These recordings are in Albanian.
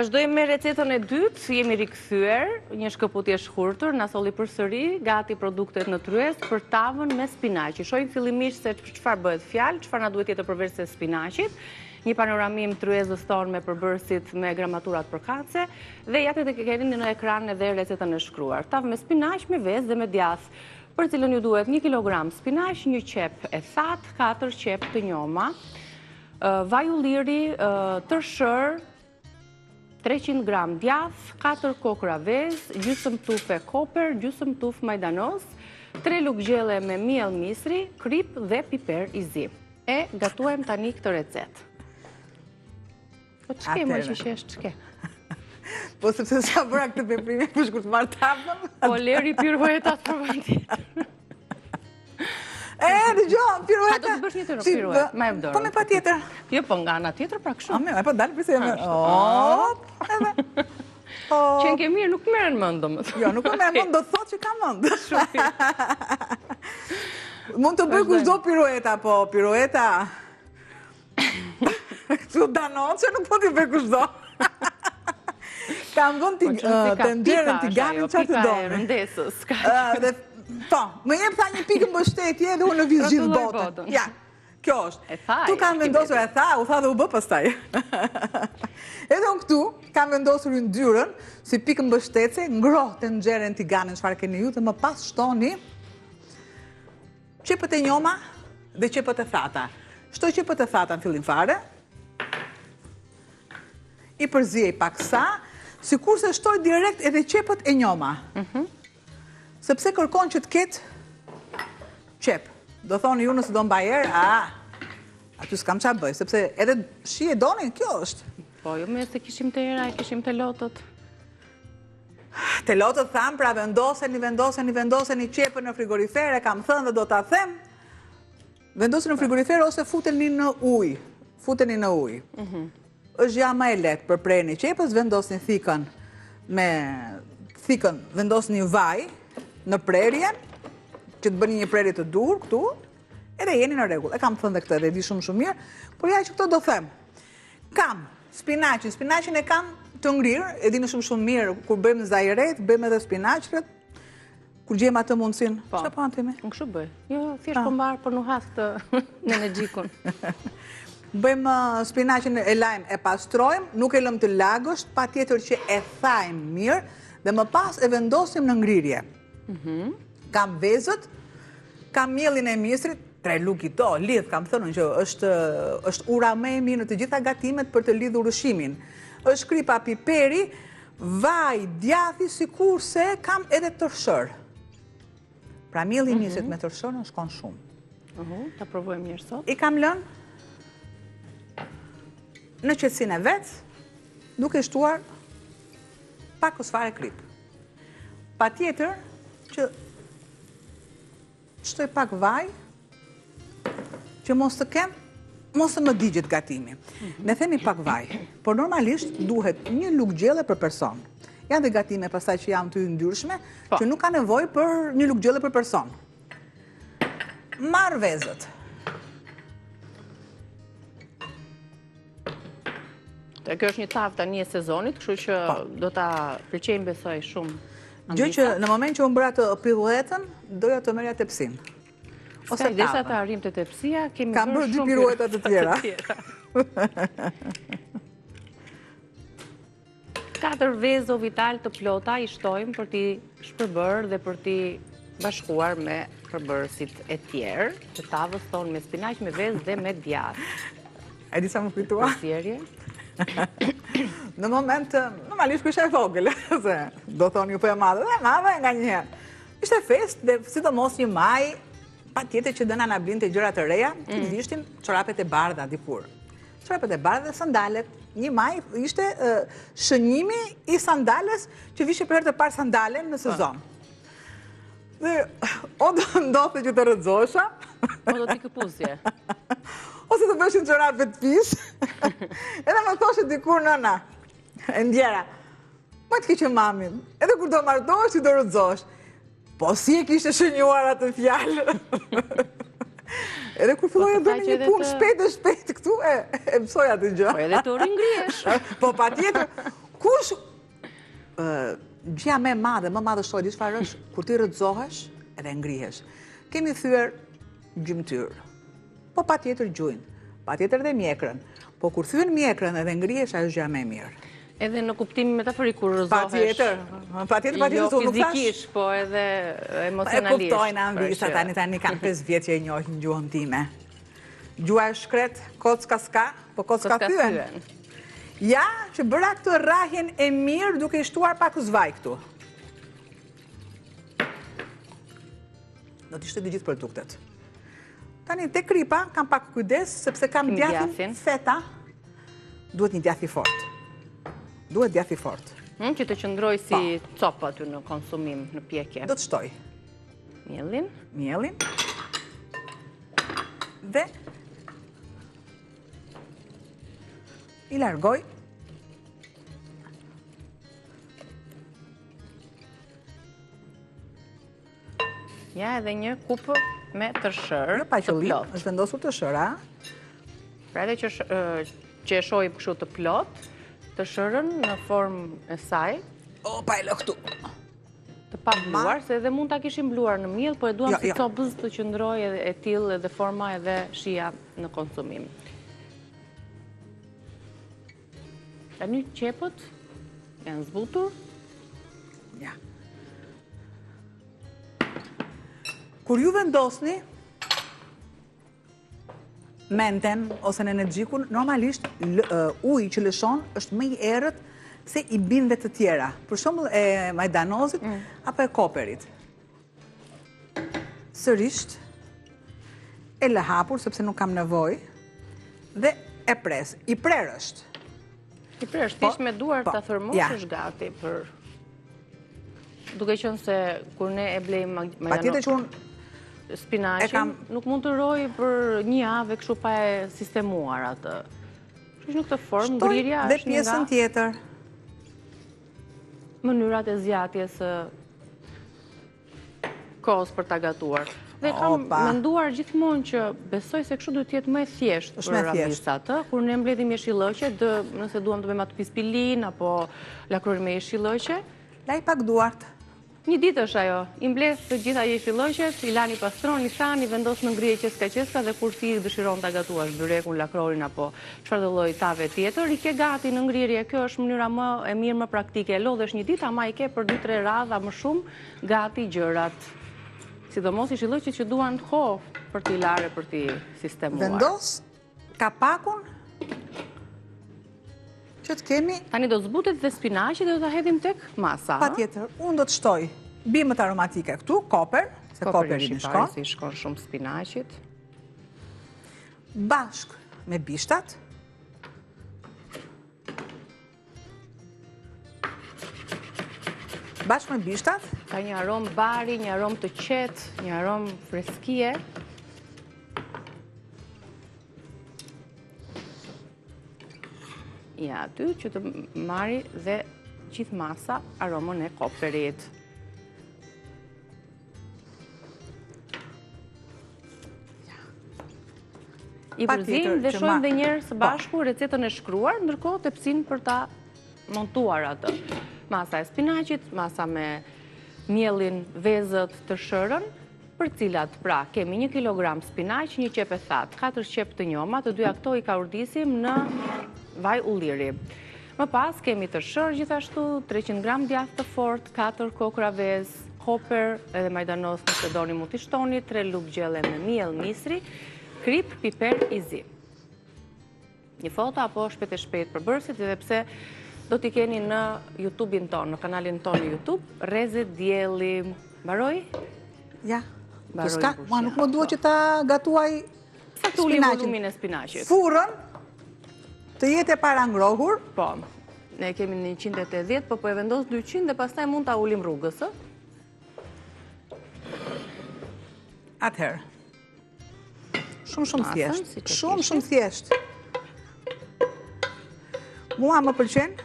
Vazhdojmë me recetën e dytë, jemi rikthyer, një shkëputje shkurtër, na solli përsëri gati produktet në tryez për tavën me spinaq. Shohim fillimisht se çfarë bëhet fjalë, çfarë na duhet tjetër përveç se spinaqit. Një panoramim tryezës tonë me përbërësit me gramaturat përkatëse dhe ja të keni në ekran edhe recetën e shkruar. Tavë me spinaq, me vezë dhe me djathë, për cilën ju duhet 1 kg spinaq, 1 qep e thatë, 4 qep të njoma, vaj ulliri, tërshër, 300 gram djath, 4 kokra vez, gjysmë tufe koper, gjysmë tuf majdanoz, 3 lugë gjelle me miell misri, krip dhe piper i zi. E gatuajmë tani këtë recetë. Po ç'ke më që shesh ç'ke? Po sepse sa bëra këtë veprime për shkurt marr tavën. Po leri piruetat për vend tjetër. Dëgjoj, pirueta. A do të bësh një tjetër piruet, më e vdorë. Po me patjetër. Jo, po nga ana tjetër pra kështu. Po dal pse jam. Që në ke mirë, nuk merren mend domethënë. Jo, nuk më merren mend, do të thotë që kam mend. Mund të bëj kushdo pirueta, po pirueta. Kështu danoce nuk po t'i bëj kushdo. Kam vënë tenxherën tiganin çfarë të doni. Rëndesës. Po, më jep tha një pikë mbështetje dhe unë në vizë gjithë botën. Ja, kjo është. Tu kam vendosur u tha dhe u bë pastaj. Edhe unë këtu kam vendosur yndyrën si pikë mbështetje, ngroh tenxherën tiganin çfarë keni ju dhe më pas shtoni qepët e njoma dhe qepët e thata. Shtoj qepët e thata në fillim fare. I përziej paksa, sikurse shtoj direkt edhe qepët e njoma. Sepse kërkon që të ketë qep. Do thoni ju nëse do mbaj erë, aty s'kam qa bëj, sepse edhe shi e doni, kjo është. Po, jo me se kishim të era, kishim të lotët. Të lotët thamë, pra vendoseni qepën në frigorifere, kam thënë dhe do t'a them, vendoseni në frigorifere ose futeni në ujë. Futeni në ujë. Është ja më e lehtë për prerjen e qepës, vendosni thikën, vendosni vaj në prerje, që të bëni një prerje të dur këtu, edhe jeni në rregull. E kam thënë dhe këtë dhe di shumë mirë, por ja që këto do them. Kam spinaqin e kam të ngrirë, e dini shumë mirë, kur bëjmë zajret, bëjmë edhe spinaqet, kur gjejmë atë mundësin. Çfarë po antime? Unë kështu bëj. Jo, thjesht po mbar për nuhat të në energjikun. Bëjmë spinaqin e lajm e pastrojmë, nuk e lëm të lagosht, patjetër që e thajmë mirë dhe më pas e vendosim në ngrirje. Kam vezët, kam miellin e misrit, 3 lugë to, lidh, kam thënë që është ura më e mirë në të gjitha gatimet për të lidhur ushqimin. Është kripa piperi, vaj, djathi, sikurse kam edhe tërshër. Pra mielli i misrit me tërshërën shkon shumë. Ta provojmë mirë sot. I kam lënë në qetësinë e vet, duke shtuar pak ose fare krip. Patjetër që shtoj pak vaj, që mos të më digjet gatimi. Ne themi pak vaj, por normalisht duhet 1 lugë gjelle për person. Janë dhe gatime pastaj që janë të yndyrshme, që nuk ka nevojë për 1 lugë gjelle për person. Marr vezët. Kjo është një tavë tani e sezonit, kështu që do ta pëlqejmë besoj shumë. Gjë që në moment që unë bëra të piruetën, doja të merja tepsin. Ose desa të arrim të tepsia, kemi kam bërë 2 pirueta të tjera. 4 vezë ovital të plota i shtojmë për t'i shpërbërë dhe për t'i bashkuar me përbërësit e tjerë, të tavës tonë me spinaq, me vezë dhe me djathë. E di sa më kujtua? Përsjerje? Në moment, normalisht kështë e vogël, se do thonë ju për e madhe, dhe madhe nga njëherë. Ishte fest dhe sidomos një maj, pa tjetër që dëna na blinte gjëra të reja, të vishtim çorapet e bardha dikur. Çorapet e bardha dhe sandalet. Një maj ishte shënjimi i sandales që vishe për herë të parë sandalen në sezon. Dhe o do ndodhte që të rëzosha, o do t'i këpusje. Ose të bëshin çorapet fish, edhe më thoshe dikur nëna, e ndjera, më të keqe mamin, edhe kur do martohesh që do rëzosh. Po si e kishte shënjuar atë fjalë. Edhe kur filloj e bëni një punë shpejt këtu, e mësoj atë gjë. Po edhe të ringrihesh. Po patjetër, Kush gjëja më madhe shtoj di çfarë është kur ti rrëzohesh edhe ngrihesh. Kemi thyer gjymtyr. Po patjetër gjujin, patjetër edhe mjekrën. Po kur thyen mjekrën edhe ngrihesh, ajo është gjëja më e mirë. Edhe në kuptimin metaforik kur rrëzohesh. Patjetër, jo unë nuk thash. fizikisht, po edhe emocionalisht. E kuptojnë anvisa, tani kam 5 vjet që e njohin gjuhën time. Gjua e shkret, kocka s'ka, po kocka thyen. Ja, që bëra këtë rrahjen e mirë duke i shtuar pak zvaj këtu. Do të ishte të gjithë produktet. Tani, te kripa, kam pak kujdes, sepse kam djathin feta. Duhet një djath i fort. Duhet djath i fort. Që të qëndroj si copë aty në konsumim, në pjekje. Do të shtoj. Mielin. Dhe i largoj. Ja, edhe një kupë me tërshër Jo pa të qëllim, plot. është vendosur tërshëra. Pra edhe që e shojmë kështu të plot, tërshërën në formë e saj, Pa e lë këtu. të pa bluar, se edhe mund ta kishim bluar në miell, po e duam si copës të qëndroj e tillë edhe forma edhe shija në konsumim. Tani qepët janë zbutur. Ja. Kur ju vendosni menten ose në energjikun, normalisht uji që lëshon është më i errët se i bindë të tjera. Për shembull e majdanozit apo e koperit. Sërisht e lë hapur sepse nuk kam nevojë dhe e pres. I prerë është. I prerë, thjesht me duar ta thërmosh është gati për duke qenë se kur ne e blejmë Patjetër që unë spinaqin, nuk mund të roj për një javë kështu pa e sistemuar atë. Kështu në këtë formë, ngrirja dhe është një pjesën tjetër. Mënyrat e zgjatjes së kohës për ta gatuar. Dhe kam menduar gjithmonë që besoj se kështu duhet të jetë më e thjeshtë për ravisat. Kur ne mbledhim jeshillëqe, nëse duam të bëjmë atë pispilin apo lakrorin me jeshillëqe, laj pak duart. Një ditë është ajo, i mbledh të gjitha jeshillëqet, i lani pastron, i than, i vendos në ngrije qeska dhe kur ti dëshiron ta gatuash byrekun, lakrorin apo çfarë lloj tave tjetër, i ke gati në ngrirje. Kjo është mënyra më e mirë, më praktike. Lodhesh një ditë, ama i ke për 2-3 radha më shumë gati gjërat. Sidomos jeshillëqet që duan kohë për t'i larë, për t'i sistemuar. Vendos kapakun që të kemi... Tani do zbutet dhe spinaqi dhe do ta hedhim tek masa. Patjetër, unë do të shtoj bimët aromatike këtu, koper, se koperi në shkon. Si shkon shumë spinaqit. Bashk me bishtat. Bashk me bishtat. Ka një aromë bari, një aromë të qetë, një aromë freskie. Ja, aty që të marri dhe gjithë masa aromën e koperit. I përzim dhe shojmë dhe njerë së bashku recetën e shkruar, ndërkohë tepsin për ta montuar atë. Masa e spinaqit, masa me mielin, vezët, tërshërën, për cilat pra kemi 1 kilogram spinaq, 1 qep e thatë, 4 qep të njoma, të dyja këto i ka urdisim në vaj ulliri. Më pas kemi tërshër gjithashtu, 300 gram djath të fort, 4 kokra vez, koper edhe majdanoz nëse doni mund t'i shtoni, 3 lugë gjelle me miell misri, krip, piper i zi. Një foto apo shpejt e shpejt për bërësit, edhe pse do t'i keni në YouTube-in tonë, në kanalin tonë në YouTube, rrezet dielli. Mbaroj? Ja. Ma nuk më duhet që ta gatuaj volumin e spinaqit. Furrën të jetë e para ngrohur. Po, ne kemi në 180, po e vendos 200 dhe pastaj mund ta ulim rrugës. Atëherë. Shumë thjesht. Shumë thjesht. Mua më pëlqen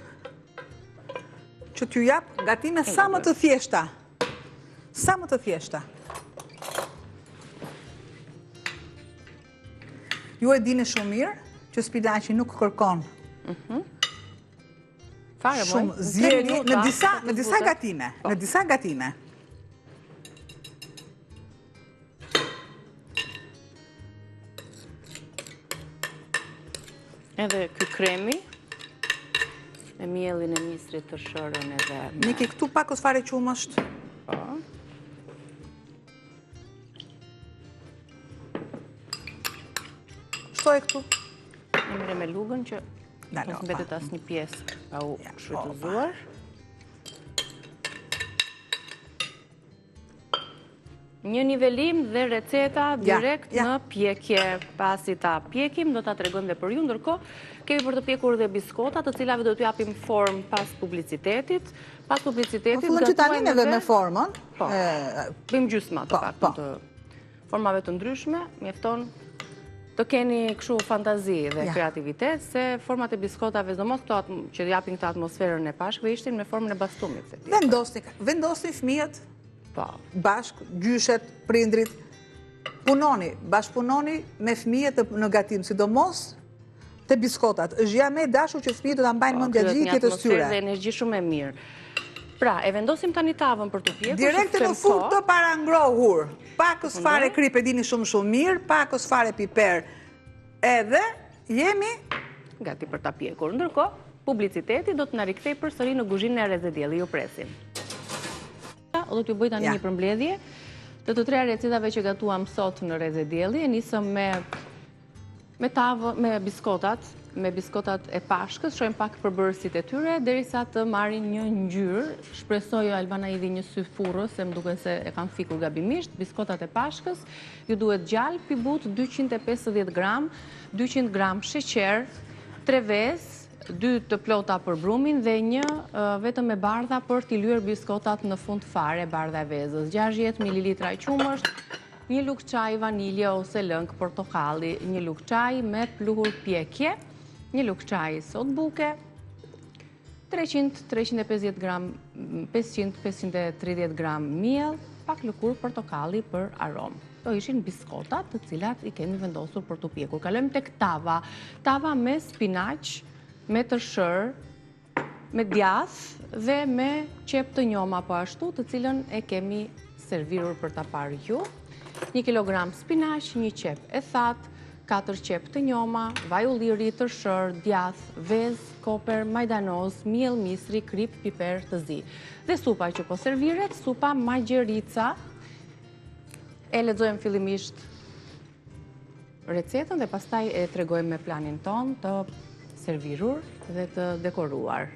që t'ju jap gatime sa më të thjeshta. Sa më të thjeshta. Ju e dini shumë mirë që spinaqi nuk kërkon fare, shumë zjeri në disa gatime. Në disa gatime. Edhe ky kremi, me mielin e misrit të shërën edhe... Niki, këtu pakos fare qumë është. Po. Shtoj këtu. E mire me lugën që mos mbetet asë një pjesë pa u shfrytëzuar. Një nivelim dhe receta direkt në pjekje. Pasi ta pjekim, do ta tregojmë dhe për ju, ndërkohë kemi për të pjekur dhe biskota, të cilave do t'ju japim formë pas publicitetit. Pas publicitetit fillon që tani neve me formën. Po. Bëjmë gjysma të paktën të formave të ndryshme, mjafton të keni kështu fantazi dhe kreativitet, se format e biskotave, domos këto që japin këtë atmosferën e pashkëve, ishtin me formën e bastumit. Vendosni fëmijët po, bashk, gjyshet, prindrit, bashkëpunoni me fëmijët në gatim, sidomos të biskotat. Është ja me dashur që fëmijët do ta mbajnë mend gjatë gjithë jetës tyre. Atmosferë dhe energji shumë e mirë. Pra, e vendosim tani tavën për të pjekur. Direkte në fund të parangrohur. Pakës fare krip e dini shumë mirë, pakës fare piper. Edhe jemi gati për ta pjekur. Ndërkohë, publiciteti do të na rikthej përsëri në kuzhinën e Reze Dielli. Ju presim. Do t'ju bëj tani një përmbledhje të të tre recetave që gatuam sot në Reze Dielli. E nisëm me biskotat e pashkës, shohim pak përbërësit e tyre, derisa të marrin një ngjyrë. Shpresoj Albana Idi një sy furrës, se më duket se e kam fikur gabimisht. Biskotat e pashkës, ju duhet gjallë pibut 250 gram, 200 gram sheqer, 3 vezë, 2 të plota për brumin dhe një vetëm me bardha për t'i lyer biskotat në fund fare, bardha e vezës. 60 ml qumësht, një lugë çaj vanilje ose lëng portokalli, një lugë çaj me pluhur pjekje, një lugë çaj sot buke, 300-350 gram, 500-530 gram miell, pak lëkurë portokalli për aromë. Këto ishin biskotat të cilat i kemi vendosur për t'u pjekur. Kalojmë tek tava. Tava me spinaq, me tërshër, me djath dhe me qep të njoma po ashtu, të cilën e kemi servirur për ta parë ju. 1 kilogram spinaq, 1 qep e thatë, 4 qep të njoma, vaj ulliri, tërshër, djath, vez, koper, majdanoz, miell misri, krip, piper të zi. Dhe supa që po serviret, supa magjerica. E lexojmë fillimisht recetën dhe pastaj e tregojmë me planin ton të servirur dhe të dekoruar.